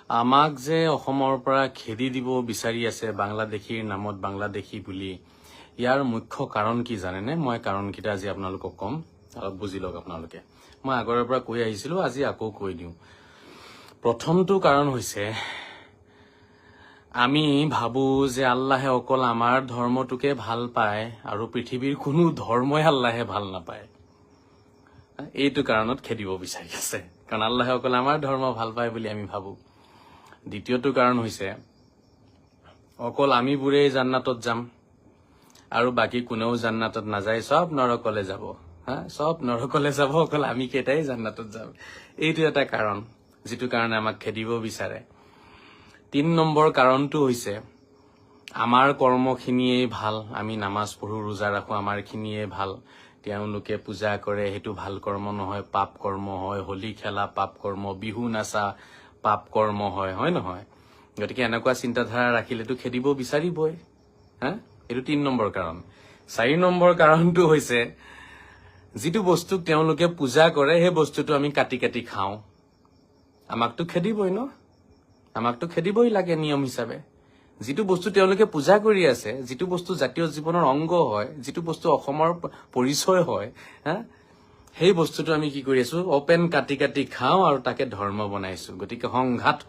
আমাক যে অসমৰ পৰা খেদি দিব বিচাৰি আছে বাংলাদেশীৰ নামত বাংলাদেশী বুলি ইয়াৰ মুখ্য কাৰণ কি জানেনে মই কাৰণকেইটা আজি আপোনালোকক কম অলপ বুজি লওক আপোনালোকে মই আগৰৰ পৰা কৈ আহিছিলো আজি আকৌ কৈ দিওঁ প্ৰথমটো কাৰণ হৈছে আমি ভাবো যে আল্লাহে অকল আমাৰ ধৰ্মটোকে ভাল পায় আৰু পৃথিৱীৰ কোনো ধৰ্মই আল্লাহে ভাল নাপায় এইটো কাৰণত খেদিব বিচাৰি আছে কাৰণ আল্লাহে অকল আমাৰ ধৰ্ম ভাল পায় বুলি আমি ভাবো দ্বিতীয়টো কাৰণ হৈছে অকল আমিবোৰেই জান্নাতত যাম আৰু বাকি কোনেও জান্নাতত নাযায় সব নৰকলে যাব সব নৰকলে যাব অকল আমি কেইটাই জান্নাতত যাম এইটো এটা কাৰণ যেটো কাৰণে আমাক খেদিব বিচাৰে ৩ নম্বৰ কাৰণটো হৈছে আমাৰ কৰ্মখিনিয়ে ভাল আমি নামাজ পঢ়ো ৰোজা ৰাখো আমাৰ খিনিয়ে ভাল তেওঁলোকে পূজা কৰে হেতু ভাল কৰ্ম নহয় পাপ কৰ্ম হয় হোলি খেলা পাপ কৰ্ম বিহু নাচা পাপ কৰ্ম হয় নহয় গতিকে এনেকুৱা চিন্তাধাৰা ৰাখিলেতো খেদিব বিচাৰিবই এটো ৩ নম্বৰ কাৰণ ৪ নম্বৰ কাৰণটো হৈছে যেটো বস্তুক তেওঁলোকে পূজা কৰে হে বস্তুটো আমি কাটি কাটি খাও আমাকতো খেদিবই আমাকতো খেদিবই লাগে নিয়ম হিচাপে যেটো বস্তু তেওঁলোকে পূজা কৰি আছে যেটো বস্তু জাতীয় জীৱনৰ অংগ হয় যেটো বস্তু অসমৰ পৰিচয় হয় সেই বস্তুটো আমি কি কৰি আছো ওপেন কাটি কাটি খাও আৰু তাকে ধৰ্ম বনাইছো গতিকে সংঘাত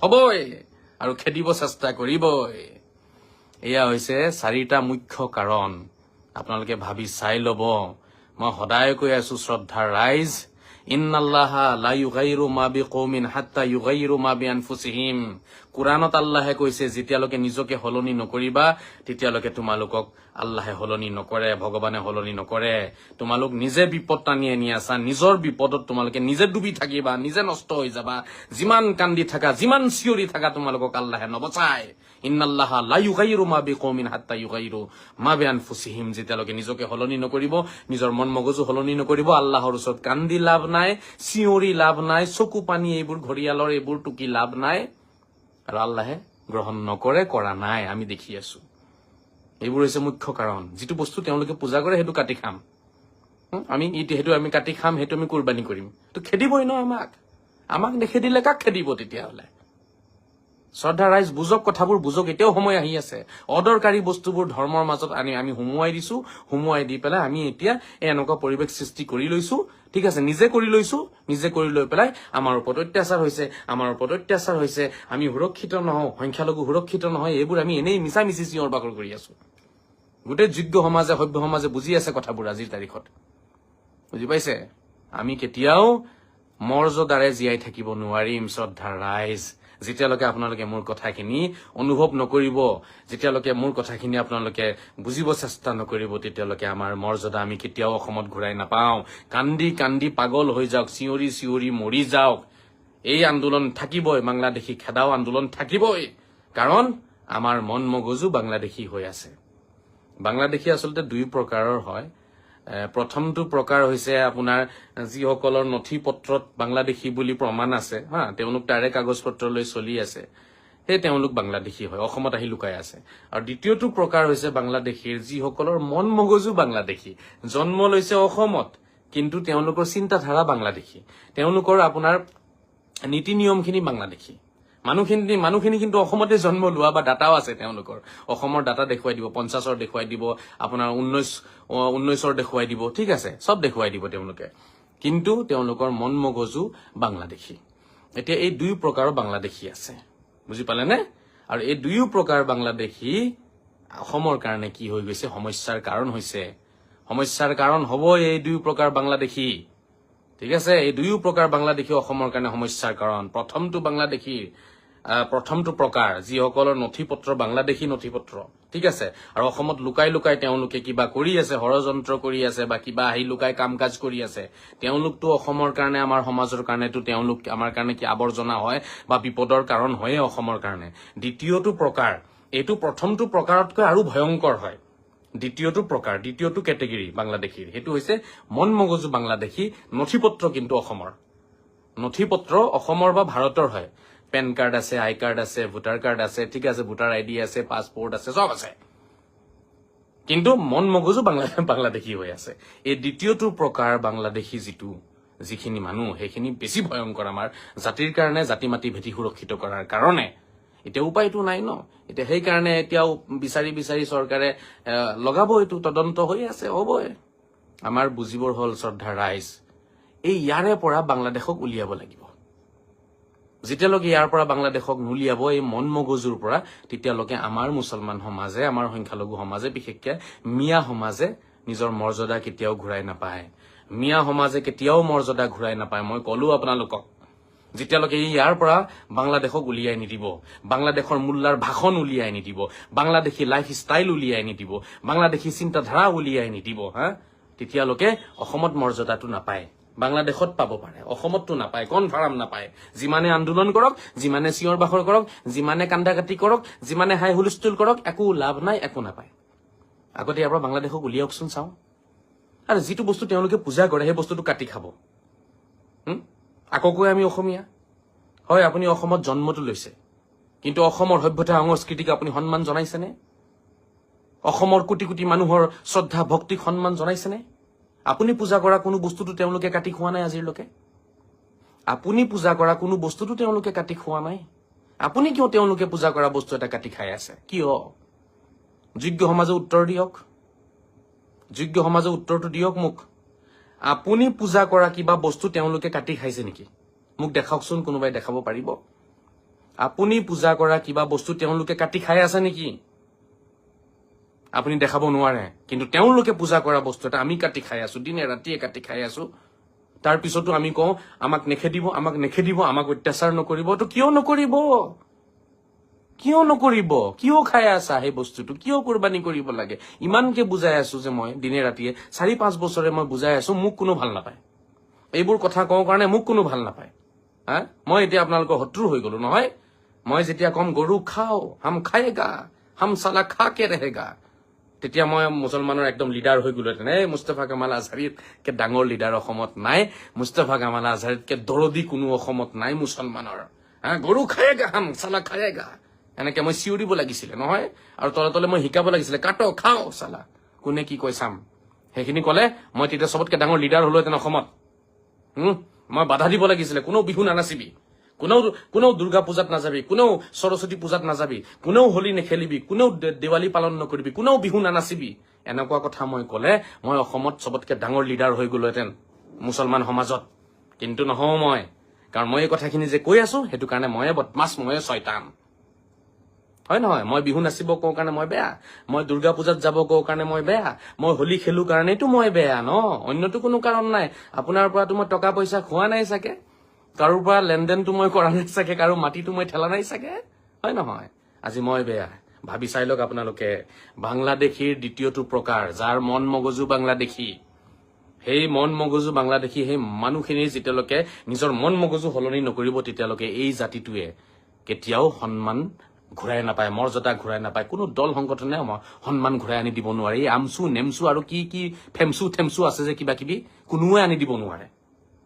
হবই আৰু খেদিব চেষ্টা কৰিবই এয়া হৈছে ৪টা মুখ্য কাৰণ আপোনালোকে ভাবি চাই লব মই সদায় কৈ আছো শ্ৰদ্ধাৰ ৰাইজ ইন্নাল্লাহা লা ইউগাইৰু মা বিকৌমিন হাত্তা ইউগাইৰু মা বিআনফুসিহিম কুৰাণত আল্লাহে কৈছে যেতিয়ালৈকে নিজকে হলনি নকৰিবা তেতিয়ালৈকে তোমালোকক আল্লাহে হলনি নকৰে ভগৱানে হলনি নকৰে তোমালোক নিজে বিপদ টানি আনি আছা নিজৰ বিপদত তোমালোকে নিজে ডুবি থাকিবা নিজে নষ্ট হৈ যাবা যিমান কান্দি থাকা যিমান চিঞৰি থাকা তোমালোকক আল্লাহে নবচায় ইন্নাল্লাহা লা ইউগাইৰু মা বিকৌমিন হাত্তা ইউগাইৰু মা বিআনফুসিহিম যেতিয়ালৈকে নিজকে হলনি নকৰিব নিজৰ মন মগজু হলনি নকৰিব আল্লাহৰ ওচৰত কান্দি লাভ নাই চিঞৰি লাভ নাই চকু পানী এইবোৰ ঘৰিয়ালৰ এইবোৰ টুকি লাভ নাই আৰু আল্লাহে গ্ৰহণ নকৰে কৰা নাই আমি দেখি আছো এইবোৰ হৈছে মুখ্য কাৰণ যেটো বস্তু তেওঁলোকে পূজা কৰে হেতু কাটি খাম আমি হেতু আমি কাটি খাম হেতু আমি কুৰবানী কৰিম তো খেদিবই আমাক নেখেদিলে কাক খেদিব তেতিয়াহলে শ্ৰদ্ধা ৰাইজ বুজক কথাবোৰ বুজক এতিয়াও সময় আহি আছে অদৰকাৰী বস্তুবোৰ ধৰ্মৰ মাজত আমি হুমুৱাই দিছো হুমুৱাই দি পেলাই আমি এতিয়া এনেকুৱা পৰিৱেশ সৃষ্টি কৰি লৈছো ঠিক আছে নিজে কৰি লৈ পেলাই আমাৰ ওপৰত অত্যাচাৰ হৈছে আমি সুৰক্ষিত নহওঁ সংখ্যালঘু সুৰক্ষিত নহয় এইবোৰ আমি এনেই মিছামিছি চিঞৰ বাখৰ কৰি আছো গোটেই যোগ্য সমাজে সভ্য সমাজে বুজি আছে কথাবোৰ আজিৰ তাৰিখত বুজি পাইছে আমি কেতিয়াও মৰ্যাদাৰে জীয়াই থাকিব নোৱাৰিম শ্ৰদ্ধাৰ ৰাইজ যেতিয়ালৈকে আপোনালোকে মোৰ কথাখিনি অনুভৱ নকৰিব যেতিয়ালৈকে মোৰ কথাখিনি আপোনালোকে বুজিব চেষ্টা নকৰিব তেতিয়ালৈকে আমাৰ মৰ্যাদা আমি কেতিয়াও অসমত ঘূৰাই নাপাওঁ কান্দি কান্দি পাগল হৈ যাওক চিঞৰি চিঞৰি মৰি যাওক এই আন্দোলন থাকিবই বাংলাদেশী খেদাও আন্দোলন থাকিবই কাৰণ আমাৰ মন মগজু বাংলাদেশী হৈ আছে বাংলাদেশী আচলতে 2 প্ৰকাৰৰ হয় প্ৰথমটো প্ৰকাৰ হৈছে আপোনাৰ যিসকলৰ নথি পত্ৰত বাংলাদেশী বুলি প্ৰমাণ আছে তেওঁলোক তাৰে কাগজ পত্ৰ লৈ চলি আছে সেই তেওঁলোক বাংলাদেশী হয় অসমত আহি লুকাই আছে আৰু দ্বিতীয়টো প্ৰকাৰ হৈছে বাংলাদেশীৰ যিসকলৰ মন মগজু বাংলাদেশী জন্ম লৈছে অসমত কিন্তু তেওঁলোকৰ চিন্তাধাৰা বাংলাদেশী তেওঁলোকৰ আপোনাৰ নীতি নিয়মখিনি বাংলাদেশী মানুহখিনি কিন্তু অসমতে জন্ম লোৱা বা ডাটাও আছে তেওঁলোকৰ অসমৰ ডাটা দেখুৱাই দিব 50ৰ দেখুৱাই দিব আপোনাৰ 19ৰ দেখুৱাই দিব ঠিক আছে সব দেখুৱাই দিব তেওঁলোকে কিন্তু তেওঁলোকৰ মন মগজু বাংলাদেশী এতিয়া এই 2 প্ৰকাৰৰ বাংলাদেশী আছে বুজি পালেনে আৰু এই 2 প্ৰকাৰ বাংলাদেশী অসমৰ কাৰণে কি হৈ গৈছে সমস্যাৰ কাৰণ হৈছে সমস্যাৰ কাৰণ হ'ব এই 2 প্ৰকাৰ বাংলাদেশী ঠিক আছে এই 2 প্ৰকাৰ বাংলাদেশী অসমৰ কাৰণে সমস্যাৰ কাৰণ প্ৰথমটো প্ৰকাৰ যিসকলৰ নথিপত্ৰ বাংলাদেশী নথিপত্ৰ ঠিক আছে আৰু অসমত লুকাই লুকাই তেওঁলোকে কিবা কৰি আছে ষড়যন্ত্ৰ কৰি আছে বা কিবা আহি লুকাই কাম-কাজ কৰি আছে তেওঁলোকতো অসমৰ কাৰণে আমাৰ সমাজৰ কাৰণেতো তেওঁলোক আমাৰ কাৰণে কি আৱৰ্জনা হয় বা বিপদৰ কাৰণ হয় অসমৰ কাৰণে দ্বিতীয়টো প্ৰকাৰ এইটো প্ৰথমটো প্ৰকাৰতকৈ আৰু ভয়ংকৰ হয় দ্বিতীয়টো কেটেগৰী বাংলাদেশীৰ হেতু হৈছে মন মগজু বাংলাদেশী নথিপত্ৰ কিন্তু অসমৰ নথিপত্ৰ অসমৰ বা ভাৰতৰ হয় পেন কাৰ্ড আছে আই কাৰ্ড আছে ভোটাৰ কাৰ্ড আছে ঠিক আছে ভোটাৰ আইডি আছে পাছপোৰ্ট আছে সব আছে কিন্তু মন মগজু বাংলাদেশী হৈ আছে এই দ্বিতীয়টো প্ৰকাৰ বাংলাদেশী যেটো যিখিনি মানুহ সেইখিনি বেছি ভয়ংকৰ আমাৰ জাতিৰ কাৰণে, জাতি মাতি ভেটি সুৰক্ষিত কৰাৰ কাৰণে। এতিয়া উপায়টো নাই ন। এতিয়া সেইকাৰণে এতিয়াও বিচাৰি বিচাৰি চৰকাৰে লগাব, এইটো তদন্ত হৈ আছে, হ'বই। আমাৰ বুজিবৰ হ'ল শ্ৰদ্ধাৰ ৰাইজ, এই ইয়াৰে পৰা বাংলাদেশক উলিয়াব লাগিব। যেতিয়ালৈকে ইয়াৰ পৰা বাংলাদেশক নুলিয়াব এই মন মগজুৰ পৰা, তেতিয়ালৈকে আমাৰ মুছলমান সমাজে, আমাৰ সংখ্যালঘু সমাজে, বিশেষকে মিয়া সমাজে নিজৰ মৰ্যাদা কেতিয়াও ঘূৰাই নাপায়। মিয়া সমাজে কেতিয়াও মৰ্যাদা ঘূৰাই নাপায়। মই কলো আপোনালোকক, যেতিয়ালৈকে ইয়াৰ পৰা বাংলাদেশক উলিয়াই নিদিব, বাংলাদেশৰ মোল্লাৰ ভাষণ উলিয়াই নিদিব, বাংলাদেশী লাইফ ষ্টাইল উলিয়াই নিদিব, বাংলাদেশী চিন্তাধাৰা উলিয়াই নিদিব, তেতিয়ালৈকে অসমত মৰ্যাদাটো নাপায়। বাংলাদেশত পাব পাৰে, অসমততো নাপায়, কনফাৰ্ম নাপায়। যিমানে আন্দোলন কৰক, যিমানে চিঞৰ বাখৰ কৰক, যিমানে কান্দা কাটি কৰক, যিমানে হাই হুলস্থুল কৰক, একো লাভ নাই, একো নাপায়। আগতে ইয়াৰ পৰা বাংলাদেশক উলিয়াওকচোন, চাওঁ। আৰু যিটো বস্তু তেওঁলোকে পূজা কৰে সেই বস্তুটো কাটি খাব। আকৌ কৈ আমি অসমীয়া। হয়, আপুনি অসমত জন্মটো লৈছে, কিন্তু অসমৰ সভ্যতা সংস্কৃতিক আপুনি সন্মান জনাইছেনে? অসমৰ কোটি কোটি মানুহৰ শ্ৰদ্ধা ভক্তিক সন্মান জনাইছেনে? আপুনি পূজা কৰা কোনো বস্তুটো তেওঁলোকে কাটি খোৱা নাই আজিলৈকে। আপুনি পূজা কৰা কোনো বস্তুটো তেওঁলোকে কাটি খোৱা নাই। আপুনি কিয় তেওঁলোকে পূজা কৰা বস্তু এটা কাটি খাই আছে? কিয়? যোগ্য সমাজে উত্তৰ দিয়ক। যোগ্য সমাজে উত্তৰটো দিয়ক মোক। আপুনি পূজা কৰা কিবা বস্তু তেওঁলোকে কাটি খাইছে নেকি? মোক দেখাওকচোন, কোনোবাই দেখাব পাৰিব? আপুনি পূজা কৰা কিবা বস্তু তেওঁলোকে কাটি খাই আছে নেকি? আপুনি দেখাব নোৱাৰে। কিন্তু তেওঁলোকে পূজা কৰা বস্তু এটা আমি কাটি খাই আছো, দিনে ৰাতিয়ে কাটি খাই আছো। তাৰ পিছতো আমি কওঁ আমাক নেখেদিব, আমাক নেখেদিব, আমাক অত্যাচাৰ নকৰিব। তো কিয় নকৰিব? কিয় নকৰিব? কিয় খাই আছা সেই বস্তুটো? কিয় কোৰবানী কৰিব লাগে? ইমানকে বুজাই আছো যে মই দিনে ৰাতিয়ে 4-5 বছৰে মই বুজাই আছো, মোক কোনো ভাল নাপায়। এইবোৰ কথা কওঁ কাৰণে মোক কোনো ভাল নাপায়। মই এতিয়া আপোনালোকৰ শত্ৰু হৈ গলো নহয়। মই যেতিয়া কম গৰু খাও, হাম খায়েগা, হাম চালা খাকে ৰেহেগা, তেতিয়া মই মুছলমানৰ একদম লিডাৰ হৈ গলোহেঁতেন। এই মুস্তাফা কামাল আজহাৰীতকে ডাঙৰ লিডাৰ অসমত নাই। মুস্তাফা কামাল আজহাৰীতকে দৰদী কোনো অসমত নাই মুছলমানৰ। গৰু খায়েগা, হাম চালা খায়েগা, এনেকে মই চিঞৰিব লাগিছিলে নহয়। আৰু তলে তলে মই শিকাব লাগিছিলে, কাটো খাও চালা, কোনে কি কয় চাম। সেইখিনি কলে মই তেতিয়া চবতকে ডাঙৰ লিডাৰ হলোহেঁতেন অসমত। মই বাধা দিব লাগিছিলে, কোনেও বিহু নানাচিবি, কোনেও দুৰ্গা পূজাত নাযাবি, কোনেও সৰস্বতী পূজাত নাযাবি, কোনেও হোলী নেখেলিবি, কোনেও দেৱালী পালন নকৰিবি, কোনেও বিহু নানাচিবি। এনেকুৱা কথা মই কলে মই অসমত চবতকে ডাঙৰ লিডাৰ হৈ গলোহেঁতেন মুছলমান সমাজত। কিন্তু নহওঁ মই, কাৰণ মই এই কথাখিনি যে কৈ আছো সেইটো কাৰণে ময়ে বদমাছ, ময়ে শয়তান। হয় নহয়? মই বিহু নাচিব কওঁ কাৰণে মই বেয়া, মই দুৰ্গা পূজাত যাব কওঁ কাৰণে মই বেয়া, মই হোলী খেলো কাৰণেতো মই বেয়া ন, অন্যতো কোনো কাৰণ নাই। আপোনাৰ পৰাতো মই টকা পইচা খোৱা নাই চাগে, কাৰোৰ পৰা লেনদেনটো মই কৰা নাই চাগে, কাৰো মাটিটো মই ঠেলা নাই চাগে, হয় নহয়? আজি মই বেয়া। ভাবি চাই লওক আপোনালোকে। বাংলাদেশীৰ দ্বিতীয়টো প্ৰকাৰ, যাৰ মন মগজু বাংলাদেশী, সেই মন মগজু বাংলাদেশী সেই মানুহখিনি যেতিয়ালৈকে নিজৰ মন মগজু সলনি নকৰিব, তেতিয়ালৈকে এই জাতিটোৱে কেতিয়াও সন্মান ঘূৰাই নাপায়, মৰ্যাদা ঘূৰাই নাপায়। কোনো দল সংগঠনে সন্মান ঘূৰাই আনি দিব নোৱাৰে। এই আমচু নেমচু আৰু কি কি ফেমচু থেমচু আছে যে কিবা কিবি, কোনোৱে আনি দিব নোৱাৰে,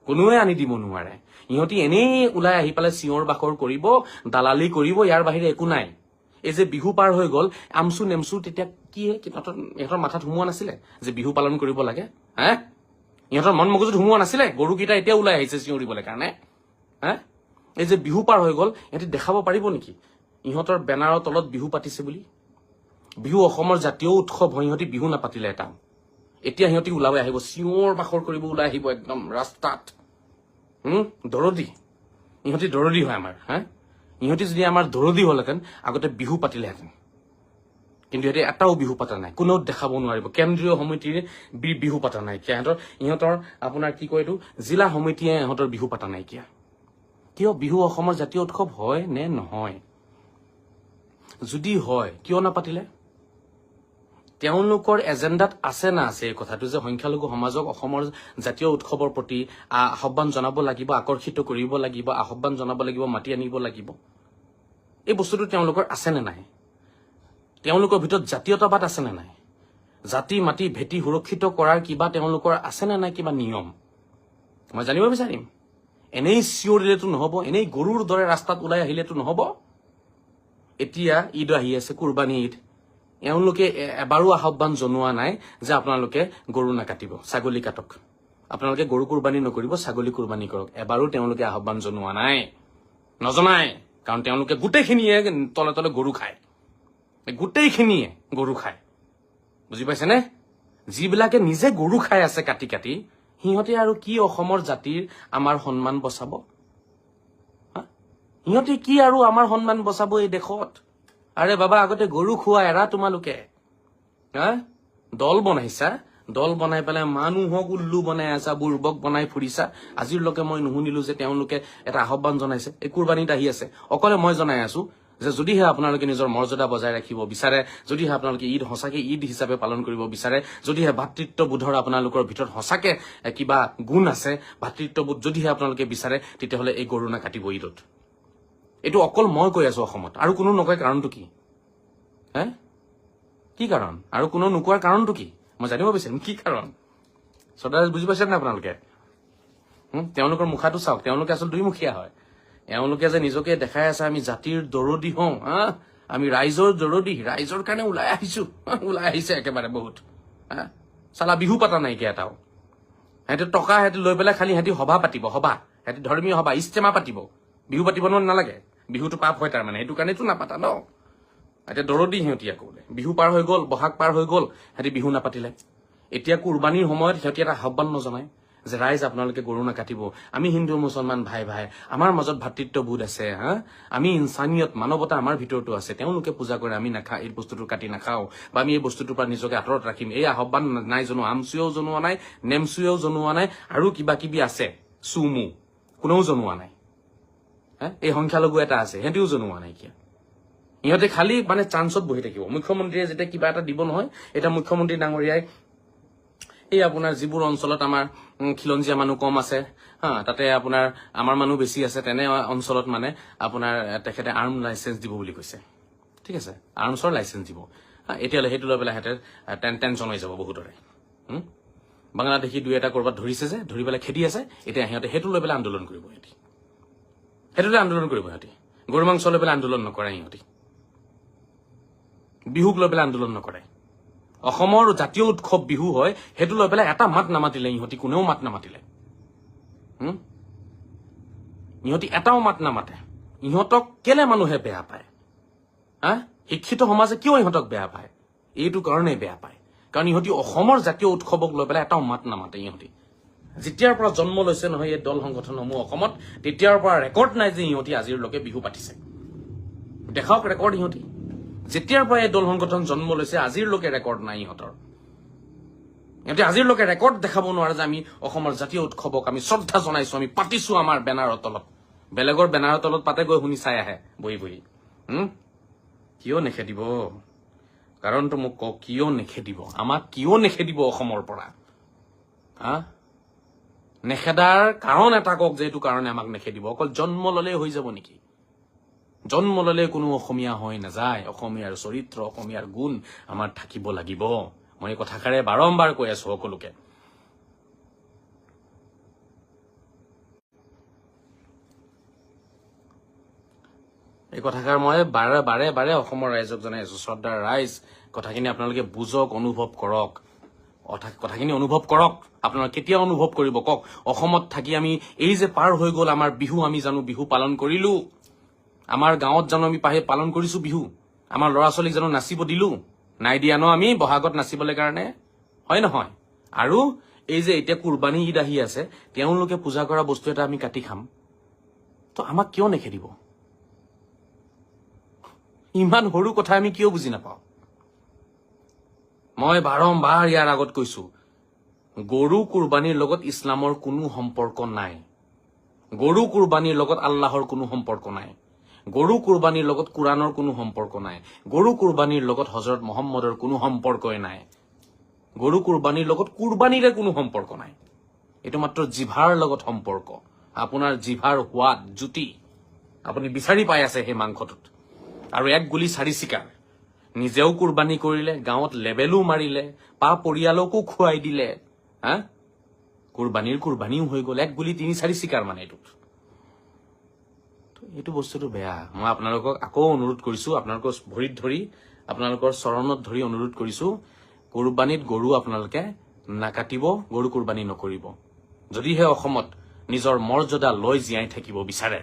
কোনোৱে আনি দিব নোৱাৰে। ইহঁতি এনেই ওলাই আহি পেলাই চিঞৰ বাখৰ কৰিব, দালালি কৰিব, ইয়াৰ বাহিৰে একো নাই। এই যে বিহু পাৰ হৈ গল, আমচু নেমচু তেতিয়া কি ইহঁতৰ মাথাত সোমোৱা নাছিলে যে বিহু পালন কৰিব লাগে? ইহঁতৰ মন মগজুত সোমোৱা নাছিলে? গৰুকেইটা এতিয়া ওলাই আহিছে চিঞৰিবলৈ কাৰণে। এই যে বিহু পাৰ হৈ গল, ইহঁতি দেখাব পাৰিব নেকি ইহঁতৰ বেনাৰৰ তলত বিহু পাতিছে বুলি? বিহু অসমৰ জাতীয় উৎসৱ হয়, ইহঁতি বিহু নাপাতিলে এটাও। এতিয়া সিহঁতি ওলাই আহিব, চিঞৰ বাখৰ কৰিব ওলাই আহিব একদম ৰাস্তাত। দৰদী, ইহঁতি দৰদী হয় আমাৰ। ইহঁতি যদি আমাৰ দৰদী হলহেঁতেন আগতে বিহু পাতিলেহেঁতেন। কিন্তু ইহঁতে এটাও বিহু পাতা নাই, কোনেও দেখাব নোৱাৰিব। কেন্দ্ৰীয় সমিতিৰ বিহু পাতা নাই, ইহঁতৰ আপোনাৰ কি কয় এইটো, জিলা সমিতিয়ে ইহঁতৰ বিহু পাতা নাইকিয়া। কিয়? বিহু অসমৰ জাতীয় উৎসৱ হয় নে নহয়? যদি হয় কিয় নাপাতিলে? তেওঁলোকৰ এজেণ্ডাত আছে না আছে এই কথাটো যে সংখ্যালঘু সমাজক অসমৰ জাতীয় উৎসৱৰ প্ৰতি আহ্বান জনাব লাগিব, আকৰ্ষিত কৰিব লাগিব, আহ্বান জনাব লাগিব, মাতি আনিব লাগিব। এই বস্তুটো তেওঁলোকৰ আছে নে নাই? তেওঁলোকৰ ভিতৰত জাতীয়তাবাদ আছে নে নাই? জাতি মাটি ভেটি সুৰক্ষিত কৰাৰ কিবা তেওঁলোকৰ আছে নে নাই কিবা নিয়ম? মই জানিব বিচাৰিম। এনেই চিঞৰিলেতো নহব, এনেই গৰুৰ দৰে ৰাস্তাত ওলাই আহিলেতো নহব। এতিয়া ঈদ আহি আছে, কুৰবানী ঈদ। এওঁলোকে এবাৰো আহ্বান জনোৱা নাই যে আপোনালোকে গৰু নাকাটিব, ছাগলী কাটক। আপোনালোকে গৰু কুৰবানী নকৰিব, ছাগলী কুৰবানী কৰক। এবাৰো তেওঁলোকে আহ্বান জনোৱা নাই, নজনাই, কাৰণ তেওঁলোকে গোটেইখিনিয়ে তলে তলে গৰু খায়, গোটেইখিনিয়ে গৰু খায়, বুজি পাইছেনে? যিবিলাকে নিজে গৰু খাই আছে কাটি কাটি, সিহঁতে আৰু কি অসমৰ জাতিৰ আমাৰ সন্মান বচাব? সিহঁতে কি আৰু আমাৰ সন্মান বচাব এই দেশত? আৰে বাবা, আগতে গৰু খোৱা এৰা তোমালোকে। দল বনাইছা, দল বনাই পেলাই মানুহক উল্লু বনাই আছা, বুৰ্বক বনাই ফুৰিছা। আজিলৈকে মই নুশুনিলো যে তেওঁলোকে এটা আহ্বান জনাইছে। এই কুৰবানীত আহি আছে, অকলে মই জনাই আছো যে যদিহে আপোনালোকে নিজৰ মৰ্যাদা বজাই ৰাখিব বিচাৰে, যদিহে আপোনালোকে ঈদ সঁচাকে ঈদ হিচাপে পালন কৰিব বিচাৰে, যদিহে ভাতৃত্ববোধৰ আপোনালোকৰ ভিতৰত সঁচাকে কিবা গুণ আছে, ভাতৃত্ববোধ যদিহে আপোনালোকে বিচাৰে, তেতিয়াহ'লে এই গৰু নাকাটিব ঈদত। এইটো অকল মই কৈ আছো অসমত, আৰু কোনো নকয়। কাৰণটো কি? কি কাৰণ? আৰু কোনো নোকোৱাৰ কাৰণটো কি? মই জানিব বিচাৰিম কি কাৰণ। শ্ৰদ্ধাৰ বুজি পাইছে নে আপোনালোকে? তেওঁলোকৰ মুখাটো চাওক, তেওঁলোকে আচলতে দুইমুখীয়া হয়। এওঁলোকে যে নিজকে দেখাই আছে আমি জাতিৰ দৰদী হওঁ, আমি ৰাইজৰ দৰদী, ৰাইজৰ কাৰণে ওলাই আহিছো, ওলাই আহিছে একেবাৰে বহুত। চালা বিহু পাতা নাইকিয়া এটাও। সিহঁতে টকা সিহঁতে লৈ পেলাই খালি সিহঁতি সভা পাতিব, সভা, সিহঁতি ধৰ্মীয় সভা, ইজতেমা পাতিব। বিহু পাতিব নালাগে, বিহুটো পাপ হয় তাৰমানে, সেইটো কাৰণেতো নাপাতা ন। এতিয়া দৰদী সিহঁতি আকৌ বিহু পাৰ হৈ গ'ল, বহাগ পাৰ হৈ গ'ল, সিহঁতি বিহু নাপাতিলে। এতিয়া কুৰবানীৰ সময়ত সিহঁতি এটা আহ্বান নজনায় যে ৰাইজ আপোনালোকে গৰু নাকাটিব, আমি হিন্দু মুছলমান ভাই ভাই, আমাৰ মাজত ভাতৃত্ববোধ আছে, আমি ইনচানিয়ত, মানৱতা আমাৰ ভিতৰতো আছে। তেওঁলোকে পূজা কৰে, আমি এই বস্তুটো কাটি নাখাওঁ, বা আমি এই বস্তুটোৰ পৰা নিজকে আঁতৰত ৰাখিম। এই আহ্বান নাই জনোৱা, আমচুৱেও জনোৱা নাই, নেমচুৱেও জনোৱা নাই, আৰু কিবা কিবি আছে চুমু, কোনেও জনোৱা নাই। এই সংখ্যালঘু এটা আছে, সিহঁতিও জনোৱা নাইকিয়া। ইহঁতে খালি মানে চান্সত বহি থাকিব। মুখ্যমন্ত্ৰীয়ে যেতিয়া কিবা এটা দিব নহয়, এতিয়া মুখ্যমন্ত্ৰী ডাঙৰীয়াই এই আপোনাৰ যিবোৰ অঞ্চলত আমাৰ খিলঞ্জীয়া মানুহ কম আছে, তাতে আপোনাৰ আমাৰ মানুহ বেছি আছে, তেনে অঞ্চলত মানে আপোনাৰ তেখেতে আৰ্ম লাইচেন্স দিব বুলি কৈছে। ঠিক আছে, আৰ্মছৰ লাইচেন্স দিব। এতিয়ালৈ সেইটো লৈ পেলাই সিহঁতে টেনচন হৈ যাব বহুতৰে। বাংলাদেশী দুই এটা কৰবাত ধৰিছে যে, ধৰি পেলাই খেদি আছে, এতিয়া সিহঁতে সেইটো লৈ পেলাই আন্দোলন কৰিব। সিহঁতি সেইটোলৈ আন্দোলন কৰিব। সিহঁতি গৰু মাংস লৈ পেলাই আন্দোলন নকৰে। সিহঁতি বিহুক লৈ পেলাই আন্দোলন নকৰে। অসমৰ জাতীয় উৎসৱ বিহু হয়, সেইটো লৈ পেলাই এটা মাত নামাতিলে ইহঁতি, কোনেও মাত নামাতিলে। ইহঁতি এটাও মাত নামাতে। ইহঁতক কেলে মানুহে বেয়া পায়? শিক্ষিত সমাজে কিয় ইহঁতক বেয়া পায়? এইটো কাৰণেই বেয়া পায়, কাৰণ ইহঁতি অসমৰ জাতীয় উৎসৱক লৈ পেলাই এটাও মাত নামাতে। ইহঁতি যেতিয়াৰ পৰা জন্ম লৈছে নহয় এই দল সংগঠনসমূহ অসমত, তেতিয়াৰ পৰা ৰেকৰ্ড নাই যে ইহঁতি আজিলৈকে বিহু পাতিছে। দেখাওক ৰেকৰ্ড। ইহঁতি যেতিয়াৰ পৰা এই দল সংগঠন জন্ম লৈছে আজিলৈকে ৰেকৰ্ড নাই ইহঁতৰ। ইহঁতে আজিলৈকে ৰেকৰ্ড দেখাব নোৱাৰে যে আমি অসমৰ জাতীয় উৎসৱক আমি শ্ৰদ্ধা জনাইছো, আমি পাতিছো আমাৰ বেনাৰৰ তলত। বেলেগৰ বেনাৰৰ তলত পাতে, গৈ শুনি চাই আহে বহি বহি। কিয় নেখেদিব? কাৰণটো মোক কওক, কিয় নেখেদিব? আমাক কিয় নেখেদিব অসমৰ পৰা? নেখেদাৰ কাৰণ এটা কওক, যে এইটো কাৰণে আমাক নেখেদিব। অকল জন্ম ললেই হৈ যাব নেকি? জন্ম ললে কোনো অসমীয়া হৈ নাযায়। অসমীয়াৰ চৰিত্ৰ, অসমীয়াৰ গুণ আমাৰ থাকিব লাগিব। মই এই কথাষাৰে বাৰম্বাৰ কৈ আছো সকলোকে। এই কথাষাৰ মই বাৰে বাৰে বাৰে অসমৰ ৰাইজক জনাই আছো। শ্ৰদ্ধাৰ ৰাইজ, কথাখিনি আপোনালোকে বুজক, অনুভৱ কৰক। কথাখিনি অনুভৱ কৰক। আপোনালোকে কেতিয়া অনুভৱ কৰিব কওক? অসমত থাকি আমি এই যে পাৰ হৈ গ'ল আমাৰ বিহু, আমি জানো বিহু পালন কৰিলো? আমাৰ গাঁৱত জানো আমি পালন কৰিছো বিহু? আমাৰ ল'ৰা ছোৱালীক জানো নাচিব দিলো? নাই দিয়া ন আমি বহাগত নাচিবলৈ কাৰণে, হয় নহয়? আৰু এই যে এতিয়া কুৰবানী ঈদ আহি আছে, তেওঁলোকে পূজা কৰা বস্তু এটা আমি কাটি খাম, তো আমাক কিয় নেখেদিব? ইমান সৰু কথা আমি কিয় বুজি নাপাওঁ? মই বাৰম্বাৰ ইয়াৰ আগত কৈছো, গৰু কুৰবানীৰ লগত ইছলামৰ কোনো সম্পৰ্ক নাই। গৰু কুৰবানীৰ লগত আল্লাহৰ কোনো সম্পৰ্ক নাই। গৰু কুৰবানীৰ লগত কোৰাণৰ কোনো সম্পৰ্ক নাই। গৰু কুৰবানীৰ লগত হজৰত মহম্মদৰ কোনো সম্পৰ্কই নাই। গৰু কুৰবানীৰ লগত কুৰবানীৰে কোনো সম্পৰ্ক নাই। এইটো মাত্ৰ জিভাৰ লগত সম্পৰ্ক। আপোনাৰ জিভাৰ সোৱাদ, জুতি আপুনি বিচাৰি পাই আছে সেই মাংসটোত। আৰু এক গুলি 4 চিকাৰ। নিজেও কুৰবানী কৰিলে, গাঁৱত লেবেলো মাৰিলে, পৰিয়ালকো খুৱাই দিলে। কুৰবানীও হৈ গ'ল। এক গুলি 3-4 চিকাৰ মানে এইটোত। এইটো বস্তুটো বেয়া। মই আপোনালোকক আকৌ অনুৰোধ কৰিছো, আপোনালোকৰ ভৰিত ধৰি, আপোনালোকৰ চৰণত ধৰি অনুৰোধ কৰিছো, কুৰবানীত গৰু আপোনালোকে নাকাটিব, গৰু কুৰবানী নকৰিব। যদিহে অসমত নিজৰ মৰ্যাদা লৈ জীয়াই থাকিব বিচাৰে